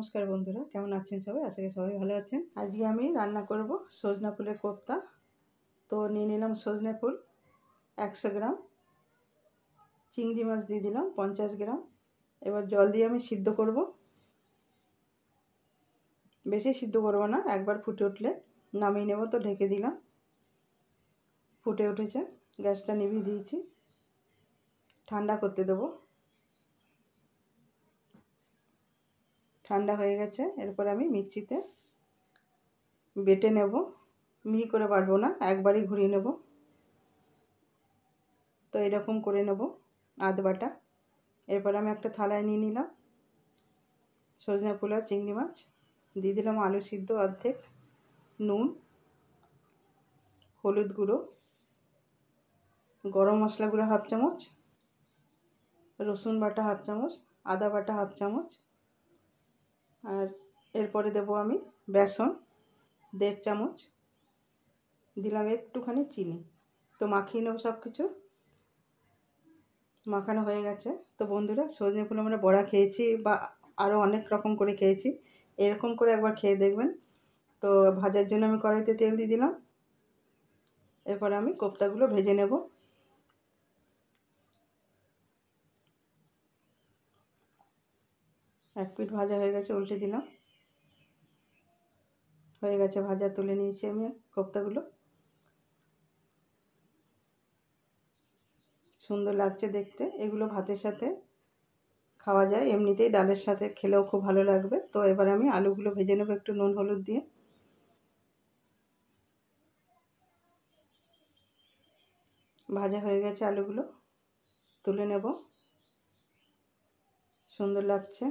नमस्कार बंधुरा केमन आছেন সবাই আশা করি সবাই ভালো আছেন। আজকে আমি রান্না করব সজনা ফুলের কোপ্তা। তো নিয়ে নিলাম সজনা ফুল 100 গ্রাম, চিংড়ি মাছ দিয়ে দিলাম 50 গ্রাম। এবার জল দিয়ে আমি সিদ্ধ করব, বেশি সিদ্ধ করব না, একবার ফুটে উঠলে নামিয়ে নেব। তো ঢেকে দিলাম, ফুটে উঠেছে, গ্যাসটা নিভিয়ে দিয়েছি, ঠান্ডা করতে দেবো। ঠান্ডা হয়ে গেছে, এরপর আমি মিক্সিতে বেটে নেব। মিহি করে বাটবো না, একবারই ঘুরিয়ে নেব। তো এরকম করে নেব আধ বাটা। এরপর আমি একটা থালায় নিয়ে নিলাম সজনা ফুল আর চিংড়ি মাছ, দিয়ে দিলাম আলু সিদ্ধ অর্ধেক, নুন, হলুদ গুঁড়ো, গরম মশলা গুঁড়ো হাফ চামচ, রসুন বাটা হাফ চামচ, আদা বাটা হাফ চামচ, আর এরপরে দেবো আমি বেসন 1.5 চামচ, দিলাম একটুখানি চিনি। তো মাখিয়ে নেব সব কিছু। মাখানো হয়ে গেছে। তো বন্ধুরা, সজনে ফুল আমরা বড়া খেয়েছি বা আরও অনেক রকম করে খেয়েছি, এরকম করে একবার খেয়ে দেখবেন। তো ভাজার জন্য আমি কড়াইতে তেল দিয়ে দিলাম। এরপর আমি কোপ্তাগুলো ভেজে নেব। এক পিঠ ভাজা হয়ে গেছে, উল্টে দিলাম। হয়ে গেছে ভাজা, তুলে নিয়েছি আমি কোপ্তাগুলো। সুন্দর লাগছে দেখতে। এগুলো ভাতের সাথে খাওয়া যায়, এমনিতেই ডালের সাথে খেলেও খুব ভালো লাগবে। তো এবার আমি আলুগুলো ভেজে নেব একটু নুন হলুদ দিয়ে। ভাজা হয়ে গেছে আলুগুলো, তুলে নেব। সুন্দর লাগছে।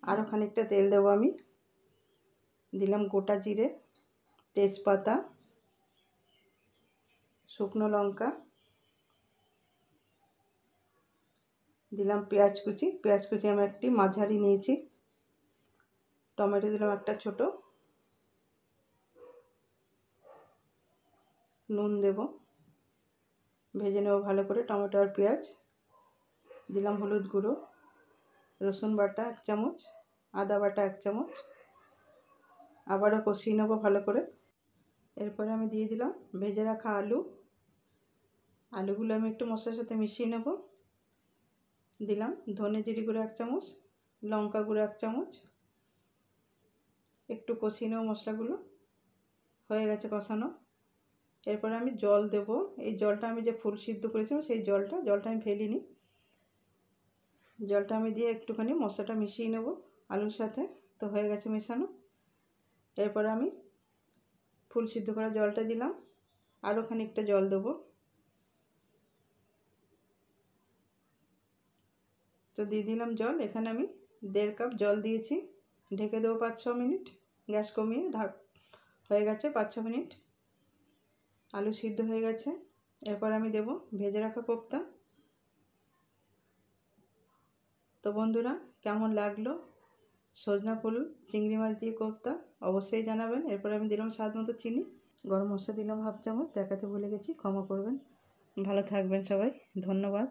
আরও খানিকটা তেল দেবো আমি। দিলাম গোটা জিরে, তেজপাতা, শুকনো লঙ্কা, দিলাম পেঁয়াজ কুচি। পেঁয়াজ কুচি আমি একটি মাঝারি নিয়েছি। টমেটো দিলাম একটা ছোট, নুন দেব, ভেজে নেব ভালো করে টমেটো আর পেঁয়াজ। দিলাম হলুদ গুঁড়ো, রসুন বাটা 1 চামচ, আদা বাটা 1 চামচ, আবারও কষিয়ে নেব ভালো করে। এরপরে আমি দিয়ে দিলাম ভেজে রাখা আলু। আলুগুলো আমি একটু মশলার সাথে মিশিয়ে নেব। দিলাম ধনে জিরে গুঁড়ো 1 চামচ, লঙ্কা গুঁড়ো 1 চামচ, একটু কষিয়ে নেব মশলাগুলো। হয়ে গেছে কষানো। এরপরে আমি জল দেব। এই জলটা আমি যে ফুল সিদ্ধ করেছিলাম সেই জলটা আমি ফেলিনি। জলটা আমি দিয়ে একটুখানি মশলাটা মিশিয়ে নেব আলুর সাথে। তো হয়ে গেছে মেশানো। এরপরে আমি ফুল সিদ্ধ করা জলটা দিলাম, আরও খানিকটা জল দেবো। তো দিয়ে দিলাম জল। এখানে আমি 1.5 কাপ জল দিয়েছি। ঢেকে দেবো 5-6 মিনিট, গ্যাস কমিয়ে। হয়ে গেছে 5-6 মিনিট, আলু সিদ্ধ হয়ে গেছে। এরপর আমি দেব ভেজে রাখা কোপ্তা। তো বন্ধুরা, কেমন লাগলো সজনা ফুল চিংড়ি মাছ দিয়ে কোপ্তা অবশ্যই জানাবেন। এরপর আমি দিলাম স্বাদ মতো চিনি, গরম মশলা দিলাম হাফ চামচ, দেখাতে ভুলে গেছি, ক্ষমা করবেন। ভালো থাকবেন সবাই, ধন্যবাদ।